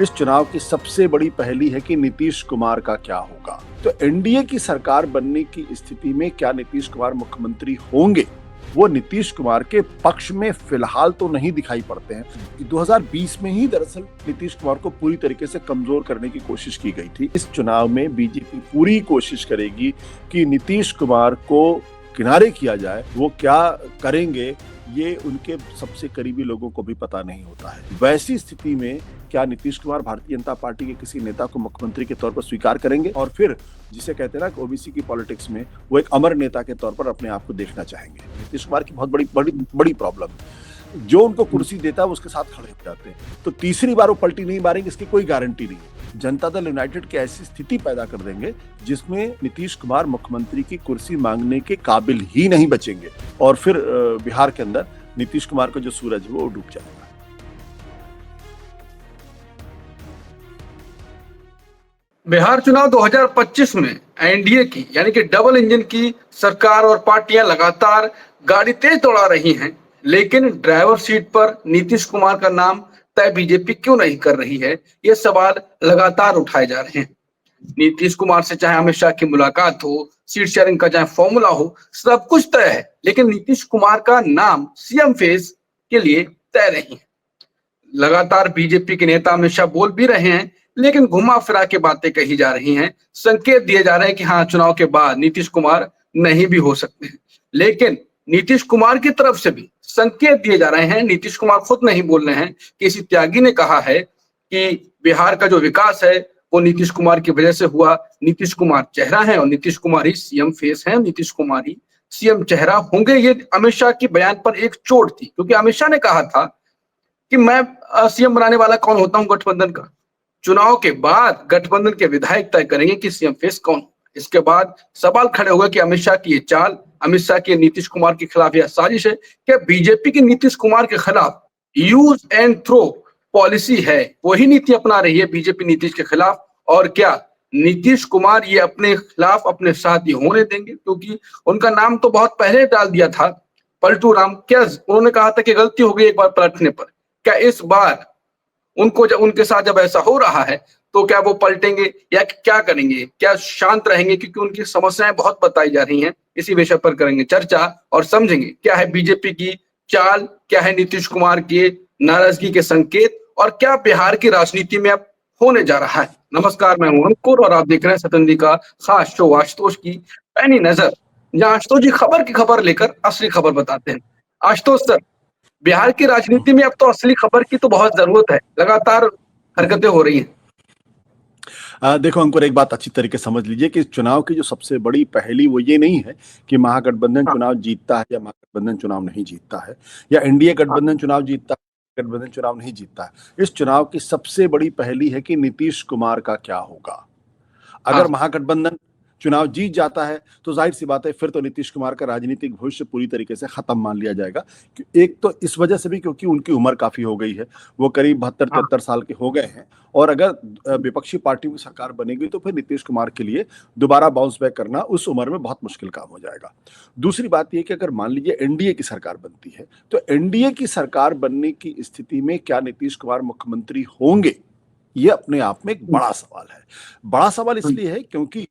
इस चुनाव की सबसे बड़ी पहेली है कि नीतीश कुमार का क्या होगा। तो एनडीए की सरकार बनने की स्थिति में क्या नीतीश कुमार मुख्यमंत्री होंगे, वो नीतीश कुमार के पक्ष में फिलहाल तो नहीं दिखाई पड़ते हैं। 2020 में ही दरअसल नीतीश कुमार को पूरी तरीके से कमजोर करने की कोशिश की गई थी। इस चुनाव में बीजेपी पूरी कोशिश करेगी कि नीतीश कुमार को किनारे किया जाए। वो क्या करेंगे ये उनके सबसे करीबी लोगों को भी पता नहीं होता है। वैसी स्थिति में क्या नीतीश कुमार भारतीय जनता पार्टी के किसी नेता को मुख्यमंत्री के तौर पर स्वीकार करेंगे और फिर जिसे कहते हैं ना ओबीसी की पॉलिटिक्स में वो एक अमर नेता के तौर पर अपने आप को देखना चाहेंगे। नीतीश कुमार की बहुत बड़ी बड़ी बड़ी प्रॉब्लम है, जो उनको कुर्सी देता है उसके साथ खड़े हो जाते हैं। तो तीसरी बार वो पलटी नहीं मारेंगे इसकी कोई गारंटी नहीं है। जनता दल यूनाइटेड की ऐसी स्थिति पैदा कर देंगे जिसमें नीतीश कुमार मुख्यमंत्री की कुर्सी मांगने के काबिल ही नहीं बचेंगे और फिर बिहार के अंदर नीतीश कुमार का जो सूरज है वो डूब जाएगा। बिहार चुनाव 2025 में एनडीए की यानी कि डबल इंजन की सरकार और पार्टियां लगातार गाड़ी तेज दौड़ा रही हैं, लेकिन ड्राइवर सीट पर नीतीश कुमार का नाम तय बीजेपी क्यों नहीं कर रही है, ये सवाल लगातार उठाए जा रहे हैं। नीतीश कुमार से चाहे अमित शाह की मुलाकात हो, सीट शेयरिंग का चाहे फॉर्मूला हो, सब कुछ तय है, लेकिन नीतीश कुमार का नाम सीएम फेस के लिए तय नहीं है। लगातार बीजेपी के नेता अमित शाह बोल भी रहे हैं, लेकिन घुमा फिरा के बातें कही जा रही हैं, संकेत दिए जा रहे हैं कि हाँ, चुनाव के बाद नीतीश कुमार नहीं भी हो सकते हैं। लेकिन नीतीश कुमार की तरफ से भी संकेत दिए जा रहे हैं। नीतीश कुमार खुद नहीं बोल रहे हैं। किसी त्यागी ने कहा है कि बिहार का जो विकास है वो नीतीश कुमार की वजह से हुआ। नीतीश कुमार चेहरा है और नीतीश कुमार ही सीएम फेस है, नीतीश कुमार ही सीएम चेहरा होंगे। ये अमित शाह के बयान पर एक चोट थी, क्योंकि अमित शाह ने कहा था कि मैं सीएम बनाने वाला कौन होता हूं गठबंधन का। चुनाव के बाद गठबंधन के विधायक तय करेंगे कि सीएम फेस कौन। इसके बाद सवाल खड़े होगा कि अमित शाह की ये चाल, अमित शाह की नीतीश कुमार के खिलाफ यह साजिश है। क्या बीजेपी की नीतीश कुमार के खिलाफ यूज एंड थ्रो पॉलिसी है, वही नीति अपना रही है बीजेपी नीतीश के खिलाफ? और क्या नीतीश कुमार ये अपने खिलाफ अपने साथ ही होने देंगे? क्योंकि उनका नाम तो बहुत पहले डाल दिया था, पलटू राम। क्या उन्होंने कहा था कि गलती हो गई एक बार पलटने पर? क्या इस बार उनको जब उनके साथ जब ऐसा हो रहा है तो क्या वो पलटेंगे या क्या करेंगे? क्या शांत रहेंगे? क्योंकि उनकी समस्याएं बहुत बताई जा रही हैं। इसी विषय पर करेंगे चर्चा और समझेंगे क्या है बीजेपी की चाल, क्या है नीतीश कुमार के नाराजगी के संकेत, और क्या बिहार की राजनीति में अब होने जा रहा है। नमस्कार, मैं हूं अंकुर और आप देख रहे हैं सतंदी का खास शो आशुतोष की पैनी नजर, जहां आशुतोष जी खबर की खबर लेकर असली खबर बताते हैं। आशुतोष सर, बिहार की राजनीति में अब तो असली खबर की तो बहुत जरूरत है, लगातार हरकतें हो रही हैं। देखो अंकुर, एक बात अच्छी तरीके से समझ लीजिए कि चुनाव की जो सबसे बड़ी पहेली वो ये नहीं है कि महागठबंधन चुनाव जीतता है या महागठबंधन चुनाव नहीं जीतता है, या एनडीए गठबंधन चुनाव जीतता है, गठबंधन चुनाव नहीं जीतता है। इस चुनाव की सबसे बड़ी पहेली है कि नीतीश कुमार का क्या होगा। अगर महागठबंधन चुनाव जीत जाता है तो जाहिर सी बात है फिर तो नीतीश कुमार का राजनीतिक भविष्य पूरी तरीके से खत्म मान लिया जाएगा। एक तो इस वजह से भी क्योंकि उनकी उम्र काफी हो गई है, वो करीब 72-73 साल के हो गए हैं, और अगर विपक्षी पार्टियों की सरकार बनेगी तो फिर नीतीश कुमार के लिए दोबारा बाउंस बैक करना उस उम्र में बहुत मुश्किल काम हो जाएगा। दूसरी बात यह कि अगर मान लीजिए एनडीए की सरकार बनती है तो एनडीए की सरकार बनने की स्थिति में क्या नीतीश कुमार मुख्यमंत्री होंगे, ये अपने आप में एक बड़ा सवाल है। बड़ा सवाल इसलिए है क्योंकि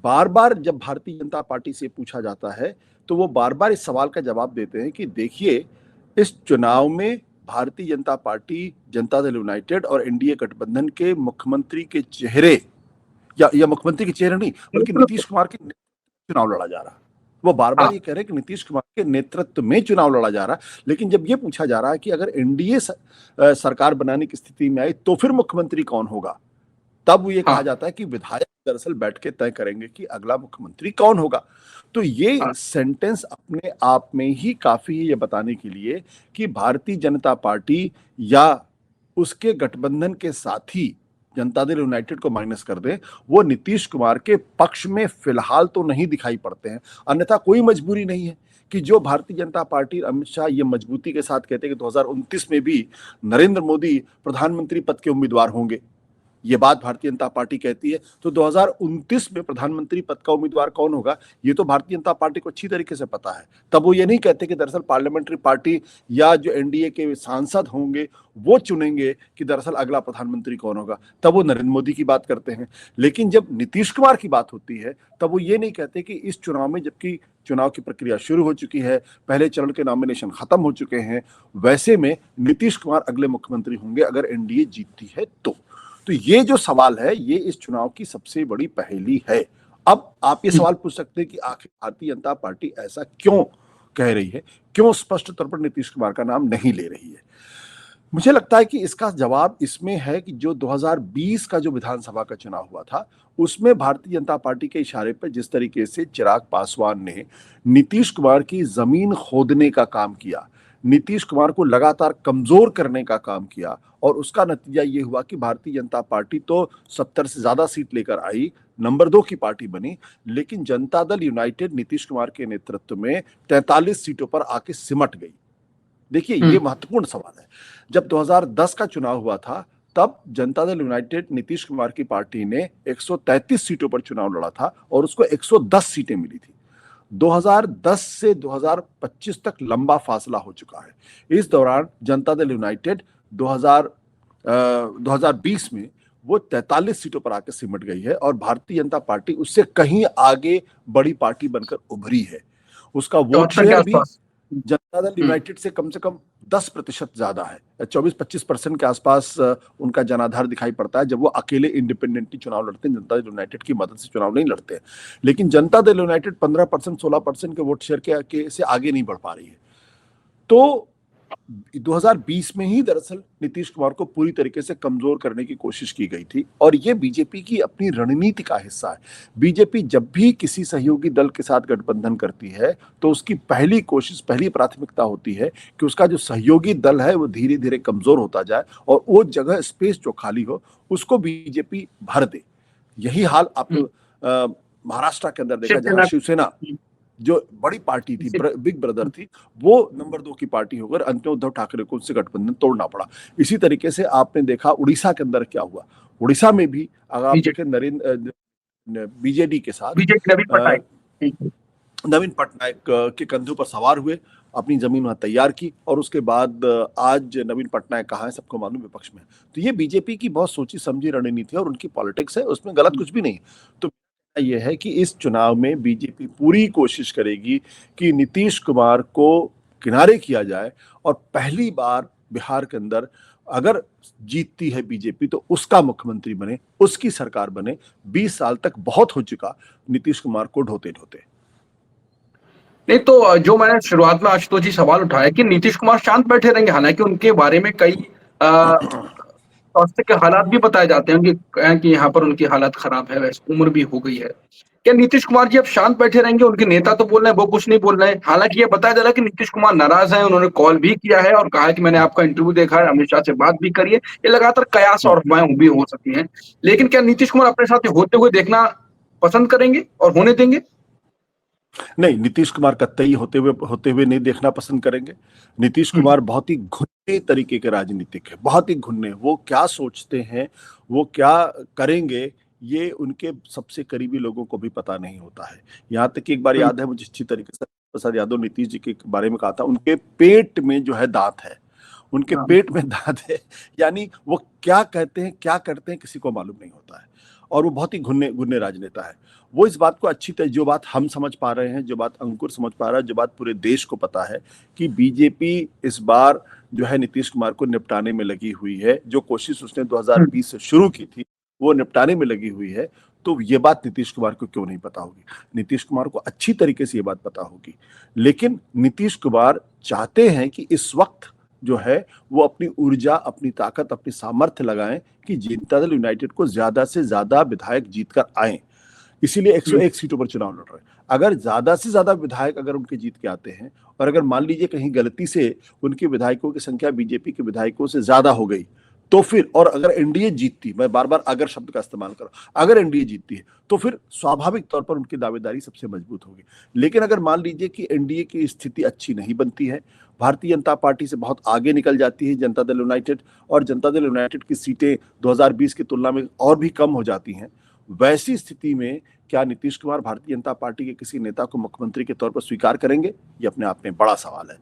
बार बार जब भारतीय जनता पार्टी से पूछा जाता है तो वो बार बार इस सवाल का जवाब देते हैं कि देखिए, इस चुनाव में भारतीय जनता पार्टी, जनता दल यूनाइटेड और एनडीए गठबंधन के मुख्यमंत्री के चेहरे या मुख्यमंत्री के चेहरे नहीं बल्कि नीतीश कुमार के चुनाव लड़ा जा रहा। वो बार बार ये कह रहे हैं कि नीतीश कुमार के नेतृत्व में चुनाव लड़ा जा रहा। लेकिन जब ये पूछा जा रहा है कि अगर एनडीए सरकार बनाने की स्थिति में आई तो फिर मुख्यमंत्री कौन होगा, तब वो ये कहा जाता है कि विधायक दरअसल बैठ के तय करेंगे कि अगला मुख्यमंत्री कौन होगा। तो ये सेंटेंस अपने आप में ही काफी है ये बताने के लिए कि भारतीय जनता पार्टी या उसके गठबंधन के साथी जनता दल यूनाइटेड को माइनस कर दे, वो नीतीश कुमार के पक्ष में फिलहाल तो नहीं दिखाई पड़ते हैं। अन्यथा कोई मजबूरी नहीं है कि जो भारतीय जनता पार्टी, अमित शाह ये मजबूती के साथ कहते हैं कि 2029 में भी नरेंद्र मोदी प्रधानमंत्री पद के उम्मीदवार होंगे, ये बात भारतीय जनता पार्टी कहती है। तो 2029 में प्रधानमंत्री पद का उम्मीदवार कौन होगा ये तो भारतीय जनता पार्टी को अच्छी तरीके से पता है। तब वो ये नहीं कहते कि दरअसल पार्लियामेंट्री पार्टी या जो एनडीए के सांसद होंगे वो चुनेंगे कि दरअसल अगला प्रधानमंत्री कौन होगा, तब वो नरेंद्र मोदी की बात करते हैं। लेकिन जब नीतीश कुमार की बात होती है तब वो ये नहीं कहते कि इस चुनाव में, जबकि चुनाव की प्रक्रिया शुरू हो चुकी है, पहले चरण के नॉमिनेशन खत्म हो चुके हैं, वैसे में नीतीश कुमार अगले मुख्यमंत्री होंगे अगर एनडीए जीतती है तो ये जो सवाल है ये इस चुनाव की सबसे बड़ी पहेली है। अब आप ये सवाल पूछ सकते हैं कि आखिर भारतीय जनता पार्टी ऐसा क्यों कह रही है, क्यों स्पष्ट तौर पर नीतीश कुमार का नाम नहीं ले रही है। मुझे लगता है कि इसका जवाब इसमें है कि जो 2020 का जो विधानसभा का चुनाव हुआ था उसमें भारतीय जनता पार्टी के इशारे पर जिस तरीके से चिराग पासवान ने नीतीश कुमार की जमीन खोदने का काम किया, नीतीश कुमार को लगातार कमजोर करने का काम किया, और उसका नतीजा ये हुआ कि भारतीय जनता पार्टी तो 70 से ज्यादा सीट लेकर आई, नंबर 2 की पार्टी बनी, लेकिन जनता दल यूनाइटेड नीतीश कुमार के नेतृत्व में 43 सीटों पर आके सिमट गई। देखिए ये महत्वपूर्ण सवाल है। जब 2010 का चुनाव हुआ था तब जनता दल यूनाइटेड नीतीश कुमार की पार्टी ने 133 सीटों पर चुनाव लड़ा था और उसको 110 सीटें मिली थी। 2010 से 2025 तक लंबा फासला हो चुका है। इस दौरान जनता दल यूनाइटेड 2020 में वो 43 सीटों पर आकर सिमट गई है और भारतीय जनता पार्टी उससे कहीं आगे बड़ी पार्टी बनकर उभरी है। उसका वोट शेयर भी जनता दल यूनाइटेड से कम 10% ज्यादा है, 24-25% के आसपास उनका जनाधार दिखाई पड़ता है जब वो अकेले इंडिपेंडेंटली चुनाव लड़ते हैं, जनता दल यूनाइटेड की मदद से चुनाव नहीं लड़ते हैं। लेकिन जनता दल यूनाइटेड 15% 16% के वोट शेयर के से आगे नहीं बढ़ पा रही है। तो 2020 में ही दरअसल नीतीश कुमार को पूरी तरीके से कमजोर करने की कोशिश की गई थी और ये बीजेपी की अपनी रणनीति का हिस्सा है। बीजेपी जब भी किसी सहयोगी दल के साथ गठबंधन करती है तो उसकी पहली कोशिश, पहली प्राथमिकता होती है कि उसका जो सहयोगी दल है वो धीरे धीरे कमजोर होता जाए और वो जगह, स्पेस जो खाली हो उसको बीजेपी भर दे। यही हाल आपने महाराष्ट्र के अंदर देखा, जहां शिवसेना जो बड़ी पार्टी थी, बिग ब्रदर थी, वो नंबर 2 की पार्टी होकर अंत में उद्धव ठाकरे को उससे गठबंधन तोड़ना पड़ा। इसी तरीके से आपने देखा उड़ीसा के अंदर क्या हुआ। उड़ीसा में भी अगर आप देखें बीजेडी के साथ नवीन पटनायक के कंधों पर सवार हुए, अपनी जमीन वहां तैयार की और उसके बाद आज नवीन पटनायक कहाँ है सबको मालूम, विपक्ष में। तो ये बीजेपी की बहुत सोची समझी रणनीति है और उनकी पॉलिटिक्स है, उसमें गलत कुछ भी नहीं। तो यह है कि इस चुनाव में बीजेपी पूरी कोशिश करेगी कि नीतीश कुमार को किनारे किया जाए और पहली बार बिहार के अंदर अगर जीतती है बीजेपी तो उसका मुख्यमंत्री बने, उसकी सरकार बने। 20 साल तक बहुत हो चुका नीतीश कुमार को ढोते ढोते। नहीं तो जो मैंने शुरुआत में आशुतोष जी सवाल उठाया कि नीतीश कुमार शांत बैठे रहेंगे, हालांकि उनके बारे में कई स्वास्थ्य के हालात भी बताए जाते हैं कि यहाँ पर उनकी हालत खराब है, वैसे उम्र भी हो गई है। क्या नीतीश कुमार जी अब शांत बैठे रहेंगे? उनके नेता तो बोल रहे हैं वो कुछ नहीं बोल रहे हैं। हालांकि ये बताया जा रहा है कि नीतीश कुमार नाराज हैं, उन्होंने कॉल भी किया है और कहा है कि मैंने आपका इंटरव्यू देखा है, अमित शाह से बात भी करी है। ये लगातार कयास और अफवाहें भी हो सकती हैं, लेकिन क्या नीतीश कुमार अपने साथ होते हुए देखना पसंद करेंगे और होने देंगे? नहीं, नीतीश कुमार कतई होते हुए नहीं देखना पसंद करेंगे। नीतीश कुमार बहुत ही घुन्ने तरीके के राजनीतिक है, बहुत ही घुन्ने। वो क्या सोचते हैं, वो क्या करेंगे, ये उनके सबसे करीबी लोगों को भी पता नहीं होता है। यहाँ तक कि एक बार याद है मुझे अच्छी तरीके से, प्रसाद यादव नीतीश जी के बारे में कहा था, उनके पेट में जो है दांत है, उनके पेट में दांत है, यानी वो क्या कहते हैं क्या करते हैं किसी को मालूम नहीं होता है और वो बहुत ही घुन्ने राजनेता है। वो इस बात को अच्छी तरह, जो बात हम समझ पा रहे हैं, जो बात अंकुर समझ पा रहा है, जो बात पूरे देश को पता है कि बीजेपी इस बार जो है नीतीश कुमार को निपटाने में लगी हुई है। जो कोशिश उसने 2020 से शुरू की थी वो निपटाने में लगी हुई है। तो ये बात नीतीश कुमार को क्यों नहीं पता होगी? नीतीश कुमार को अच्छी तरीके से ये बात पता होगी। लेकिन नीतीश कुमार चाहते हैं कि इस वक्त जो है वो अपनी ऊर्जा, अपनी ताकत, अपनी सामर्थ्य लगाएं कि जनता दल यूनाइटेड को ज्यादा से ज्यादा विधायक जीतकर आए। इसीलिए 101 सीटों पर चुनाव लड़ रहे हैं। अगर ज्यादा से ज्यादा विधायक अगर उनके जीत के आते हैं और अगर मान लीजिए कहीं गलती से उनके विधायकों की संख्या बीजेपी के विधायकों से ज्यादा हो गई तो फिर, और अगर एनडीए जीतती, मैं बार बार अगर शब्द का इस्तेमाल कर रहा हूं, अगर एनडीए जीतती है तो फिर स्वाभाविक तौर पर उनकी दावेदारी सबसे मजबूत होगी। लेकिन अगर मान लीजिए कि एनडीए की स्थिति अच्छी नहीं बनती है, भारतीय जनता पार्टी से बहुत आगे निकल जाती है जनता दल यूनाइटेड, और जनता दल यूनाइटेड की सीटें 2020 की तुलना में और भी कम हो जाती हैं, वैसी स्थिति में क्या नीतीश कुमार भारतीय जनता पार्टी के किसी नेता को मुख्यमंत्री के तौर पर स्वीकार करेंगे? ये अपने आप में बड़ा सवाल है।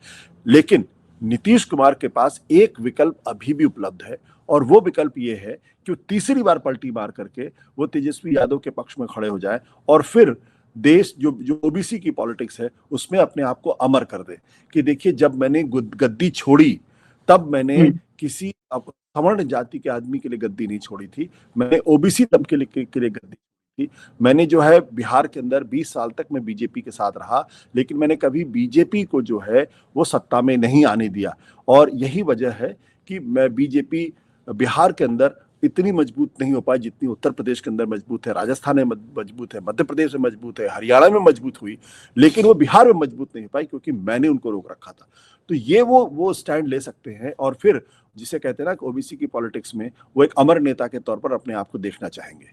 लेकिन नीतीश कुमार के पास एक विकल्प अभी भी उपलब्ध है, और वो विकल्प ये है कि वो तीसरी बार पलटी मार करके वो तेजस्वी यादव के पक्ष में खड़े हो जाए, और फिर देश जो जो ओबीसी की पॉलिटिक्स है उसमें अपने आप को अमर कर दे कि देखिए, जब मैंने गद्दी छोड़ी तब मैंने किसी सवर्ण जाति के आदमी के लिए गद्दी नहीं छोड़ी थी, मैंने ओबीसी तबके के लिए गद्दी थी। मैंने जो है बिहार के अंदर 20 साल तक मैं बीजेपी के साथ रहा, लेकिन मैंने कभी बीजेपी को जो है वो सत्ता में नहीं आने दिया, और यही वजह है कि मैं बीजेपी बिहार के अंदर इतनी मजबूत नहीं हो पाई जितनी उत्तर प्रदेश के अंदर मजबूत है, राजस्थान में मजबूत है, मध्य प्रदेश में मजबूत है, हरियाणा में मजबूत हुई, लेकिन वो बिहार में मजबूत नहीं हो पाई क्योंकि मैंने उनको रोक रखा था। तो ये वो स्टैंड ले सकते हैं, और फिर जिसे कहते हैं ना ओबीसी की पॉलिटिक्स में वो एक अमर नेता के तौर पर अपने आप को देखना चाहेंगे।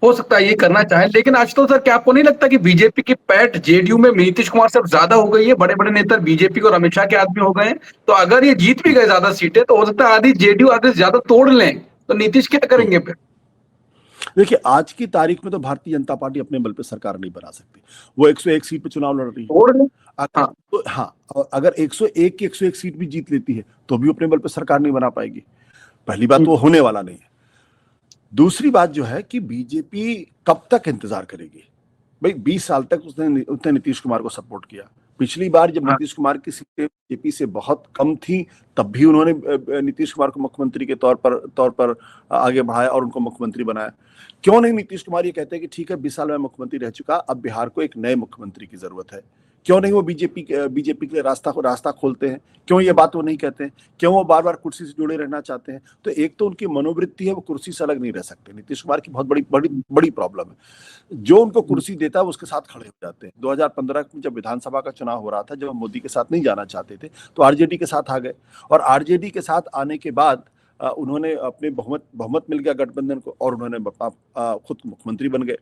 हो सकता है ये करना चाहे, लेकिन आज तो सर क्या आपको नहीं लगता कि बीजेपी की पैठ जेडीयू में नीतीश कुमार से ज्यादा हो गई है? बड़े बड़े नेता बीजेपी और अमित शाह के आदमी हो गए हैं, तो अगर ये जीत भी गए ज्यादा सीटें तो हो सकता है आधी जेडीयू आधे से ज्यादा तोड़ लें, तो नीतीश क्या करेंगे फिर? देखिए, आज की तारीख में तो भारतीय जनता पार्टी अपने बल पे सरकार नहीं बना सकती। वो 101 सीट पे चुनाव लड़ रही है। अगर तो हाँ, अगर 101 की 101 सीट भी जीत लेती है तो भी अपने बल पे सरकार नहीं बना पाएगी। पहली बात तो वो होने वाला नहीं है। दूसरी बात जो है कि बीजेपी कब तक इंतजार करेगी? भाई 20 साल तक उसने नीतीश कुमार को सपोर्ट किया। पिछली बार जब नीतीश कुमार की सीटें बीजेपी से बहुत कम थी, तब भी उन्होंने नीतीश कुमार को मुख्यमंत्री के तौर पर आगे बढ़ाया और उनको मुख्यमंत्री बनाया। क्यों नहीं नीतीश कुमार ये कहते हैं कि ठीक है, 20 साल में मुख्यमंत्री रह चुका, अब बिहार को एक नए मुख्यमंत्री की जरूरत है? क्यों नहीं वो बीजेपी के लिए रास्ता खोलते हैं? क्यों ये बात वो नहीं कहते हैं? क्यों वो बार बार कुर्सी से जुड़े रहना चाहते हैं? तो एक तो उनकी मनोवृत्ति है, वो कुर्सी से अलग नहीं रह सकते। नीतीश कुमार की बहुत बड़ी बड़ी बड़ी प्रॉब्लम है, जो उनको कुर्सी देता है वो उसके साथ खड़े हो जाते हैं। 2015 में जब विधानसभा का चुनाव हो रहा था, जब मोदी के साथ नहीं जाना चाहते थे, तो आरजेडी के साथ आ गए, और आरजेडी के साथ आने के बाद उन्होंने अपने बहुमत मिल गया गठबंधन को, और उन्होंने खुद मुख्यमंत्री बन गए।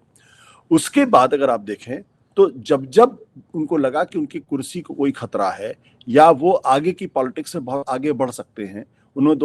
उसके बाद अगर आप देखें तो जब जब उनको लगा कि उनकी कुर्सी को कोई खतरा है या वो आगे की पॉलिटिक्स में बहुत आगे बढ़ सकते हैं, उन्होंने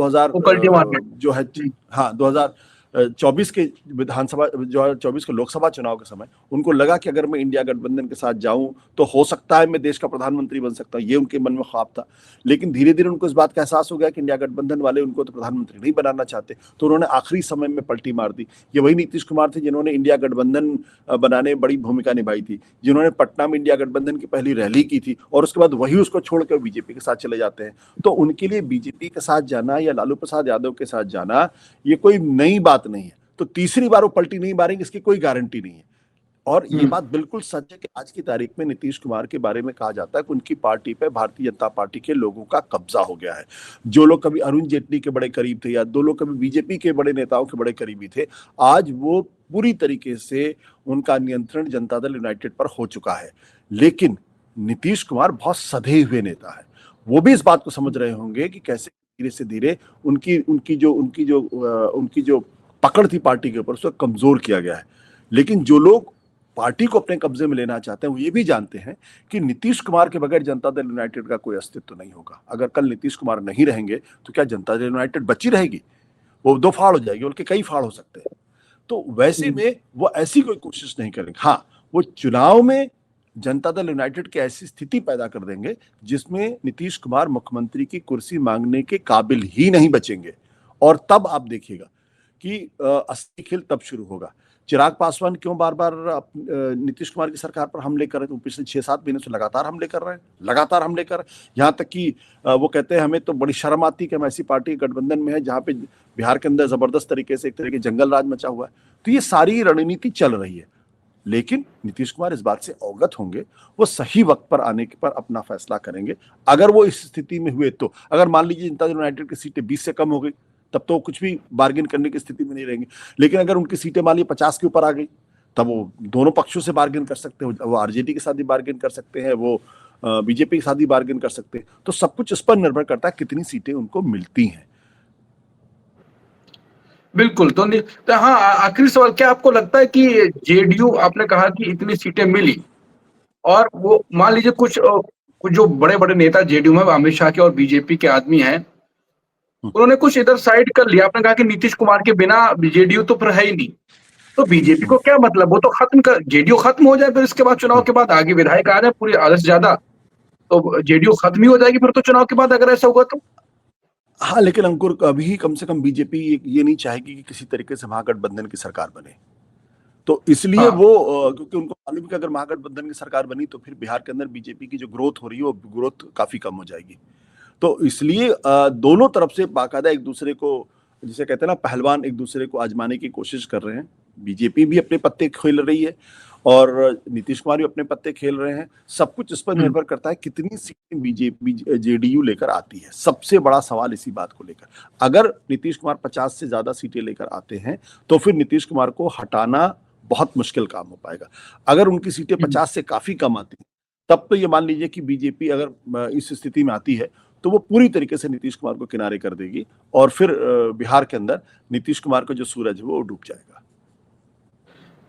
2024 के विधानसभा 2024 के लोकसभा चुनाव के समय उनको लगा कि अगर मैं इंडिया गठबंधन के साथ जाऊं तो हो सकता है मैं देश का प्रधानमंत्री बन सकता हूं। ये उनके मन में ख्वाब था। लेकिन धीरे धीरे उनको इस बात का एहसास हो गया कि इंडिया गठबंधन वाले उनको तो प्रधानमंत्री नहीं बनाना चाहते, तो उन्होंने आखिरी समय में पलटी मार दी। ये वही नीतीश कुमार थे जिन्होंने इंडिया गठबंधन बनाने में बड़ी भूमिका निभाई थी, जिन्होंने पटना में इंडिया गठबंधन की पहली रैली की थी, और उसके बाद वही उसको छोड़कर बीजेपी के साथ चले जाते हैं। तो उनके लिए बीजेपी के साथ जाना या लालू प्रसाद यादव के साथ जाना ये कोई नई बात नहीं है। तो तीसरी बार वो पलटी नहीं मारेंगे इसकी कोई गारंटी नहीं है। और ये बात बिल्कुल सच है कि आज की तारीख में नीतीश कुमार के बारे में कहा जाता है कि उनकी पार्टी पे भारतीय जनता पार्टी के लोगों का कब्जा हो गया है। जो लोग कभी अरुण जेटली के बड़े करीब थे या दो लोग कभी बीजेपी के बड़े नेताओं के बड़े करीबी थे, आज वो पूरी तरीके से उनका नियंत्रण जनता दल यूनाइटेड पर हो चुका है। लेकिन नीतीश कुमार बहुत सधे हुए नेता है, वो भी इस बात को समझ रहे होंगे कि कैसे धीरे से धीरे उनकी जो पकड़ थी पार्टी के ऊपर उसको कमजोर किया गया है। लेकिन जो लोग पार्टी को अपने कब्जे में लेना चाहते हैं वो ये भी जानते हैं कि नीतीश कुमार के बगैर जनता दल यूनाइटेड का कोई अस्तित्व नहीं होगा। अगर कल नीतीश कुमार नहीं रहेंगे तो क्या जनता दल यूनाइटेड बची रहेगी? वो दो फाड़ हो जाएगी, उनके कई फाड़ हो सकते हैं। तो वैसे में वो ऐसी कोई कोशिश नहीं करेंगे। हाँ, वो चुनाव में जनता दल यूनाइटेड की ऐसी स्थिति पैदा कर देंगे जिसमें नीतीश कुमार मुख्यमंत्री की कुर्सी मांगने के काबिल ही नहीं बचेंगे, और तब आप देखिएगा कि असली खेल तब शुरू होगा। चिराग पासवान क्यों बार बार नीतीश कुमार की सरकार पर हमले कर रहे थे? पिछले 6-7 महीने से लगातार हमले कर रहे हैं। यहाँ तक कि वो कहते हैं हमें तो बड़ी शर्म आती कि हम ऐसी पार्टी गठबंधन में है जहाँ पे बिहार के अंदर जबरदस्त तरीके से एक तरह के जंगल राज मचा हुआ है। तो ये सारी रणनीति चल रही है, लेकिन नीतीश कुमार इस बात से अवगत होंगे, वो सही वक्त पर आने पर अपना फैसला करेंगे। अगर वो इस स्थिति में हुए तो अगर मान लीजिए जनता दल यूनाइटेड की सीटें 20 से कम हो गई, तब तो कुछ भी बार्गेन करने की स्थिति में नहीं रहेंगे। लेकिन अगर उनकी सीटें मान लीजिए 50 के ऊपर आ गई, तब वो दोनों पक्षों से बार्गेन कर सकते हैं। वो आरजेडी के साथ भी बार्गेन कर सकते हैं, वो बीजेपी के साथ भी बार्गेन कर सकते हैं। तो सब कुछ इस पर निर्भर करता है कितनी सीटें उनको मिलती हैं। बिल्कुल। तो हाँ, आखिरी सवाल, क्या आपको लगता है कि जेडीयू, आपने कहा कि इतनी सीटें मिली और वो मान लीजिए कुछ जो बड़े-बड़े नेता जेडीयू में, अमित शाह के और बीजेपी के आदमी हैं, उन्होंने कुछ इधर साइड कर लिया। आपने कहा कि नीतीश कुमार के बिना जेडीयू तो फिर है ही नहीं। तो बीजेपी को क्या मतलब, वो तो खत्म कर, जेडीयू खत्म हो जाए, फिर इसके बाद चुनाव के बाद आगे विधायक आ जाए पूरी आधे से ज्यादा, तो जेडीयू खत्म ही हो जाएगी फिर तो चुनाव के बाद, अगर ऐसा होगा तो। हाँ, लेकिन अंकुर, अभी कम से कम बीजेपी ये नहीं चाहेगी कि किसी तरीके से महागठबंधन की सरकार बने। तो इसलिए हाँ, वो क्योंकि उनको मालूम है कि अगर महागठबंधन की सरकार बनी तो फिर बिहार के अंदर बीजेपी की जो ग्रोथ हो रही है वो ग्रोथ काफी कम हो जाएगी। तो इसलिए दोनों तरफ से बाकायदा एक दूसरे को, जिसे कहते हैं ना, पहलवान एक दूसरे को आजमाने की कोशिश कर रहे हैं। बीजेपी भी अपने पत्ते खेल रही है और नीतीश कुमार भी अपने पत्ते खेल रहे हैं। सब कुछ इस पर हम्म, निर्भर करता है कितनी सीटें बीजेपी जेडीयू लेकर आती है। सबसे बड़ा सवाल इसी बात को लेकर, अगर नीतीश कुमार 50 से ज्यादा सीटें लेकर आते हैं तो फिर नीतीश कुमार को हटाना बहुत मुश्किल काम हो पाएगा। अगर उनकी सीटें 50 से काफी कम आती हैं, तब तो ये मान लीजिए कि बीजेपी अगर इस स्थिति में आती है तो वो पूरी तरीके से नीतीश कुमार को किनारे कर देगी और फिर बिहार के अंदर नीतीश कुमार का जो सूरज है वो डूब जाएगा।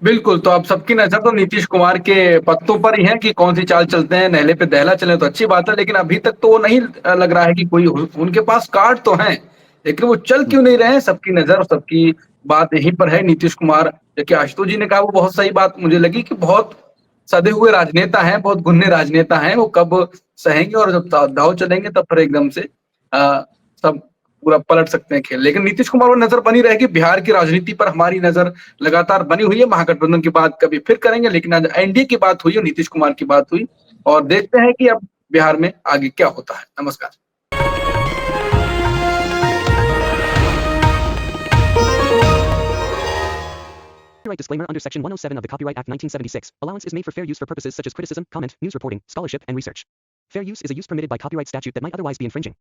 बिल्कुल। तो अब सबकी नजर तो नीतीश कुमार के पत्तों पर ही है कि कौन सी चाल चलते हैं, नहले पे दहला चले तो अच्छी बात है, लेकिन अभी तक तो वो नहीं लग रहा है कि कोई, उनके पास कार्ड तो हैं, लेकिन वो चल क्यों नहीं रहे हैं, सबकी नजर और सबकी बात यहीं पर है। नीतीश कुमार, देखिए आशुतोष जी ने कहा, वो बहुत सही बात मुझे लगी कि बहुत सधे हुए राजनेता हैं, बहुत गुन्ने राजनेता हैं, वो कब सहेंगे और जब दाव चलेंगे तब फिर एकदम से सब पूरा पलट सकते हैं खेल। लेकिन नीतीश कुमार पर नजर बनी रहेगी, बिहार की राजनीति पर हमारी नजर लगातार बनी हुई है। महागठबंधन की बात कभी फिर करेंगे, लेकिन आज एनडीए की बात हुई और नीतीश कुमार की बात हुई, और देखते हैं कि अब बिहार में आगे क्या होता है। नमस्कार। Copyright disclaimer under Section 107 of the Copyright Act 1976. Allowance is made for fair use for purposes such as criticism, comment, news reporting, scholarship, and research. Fair use is a use permitted by copyright statute that might otherwise be infringing.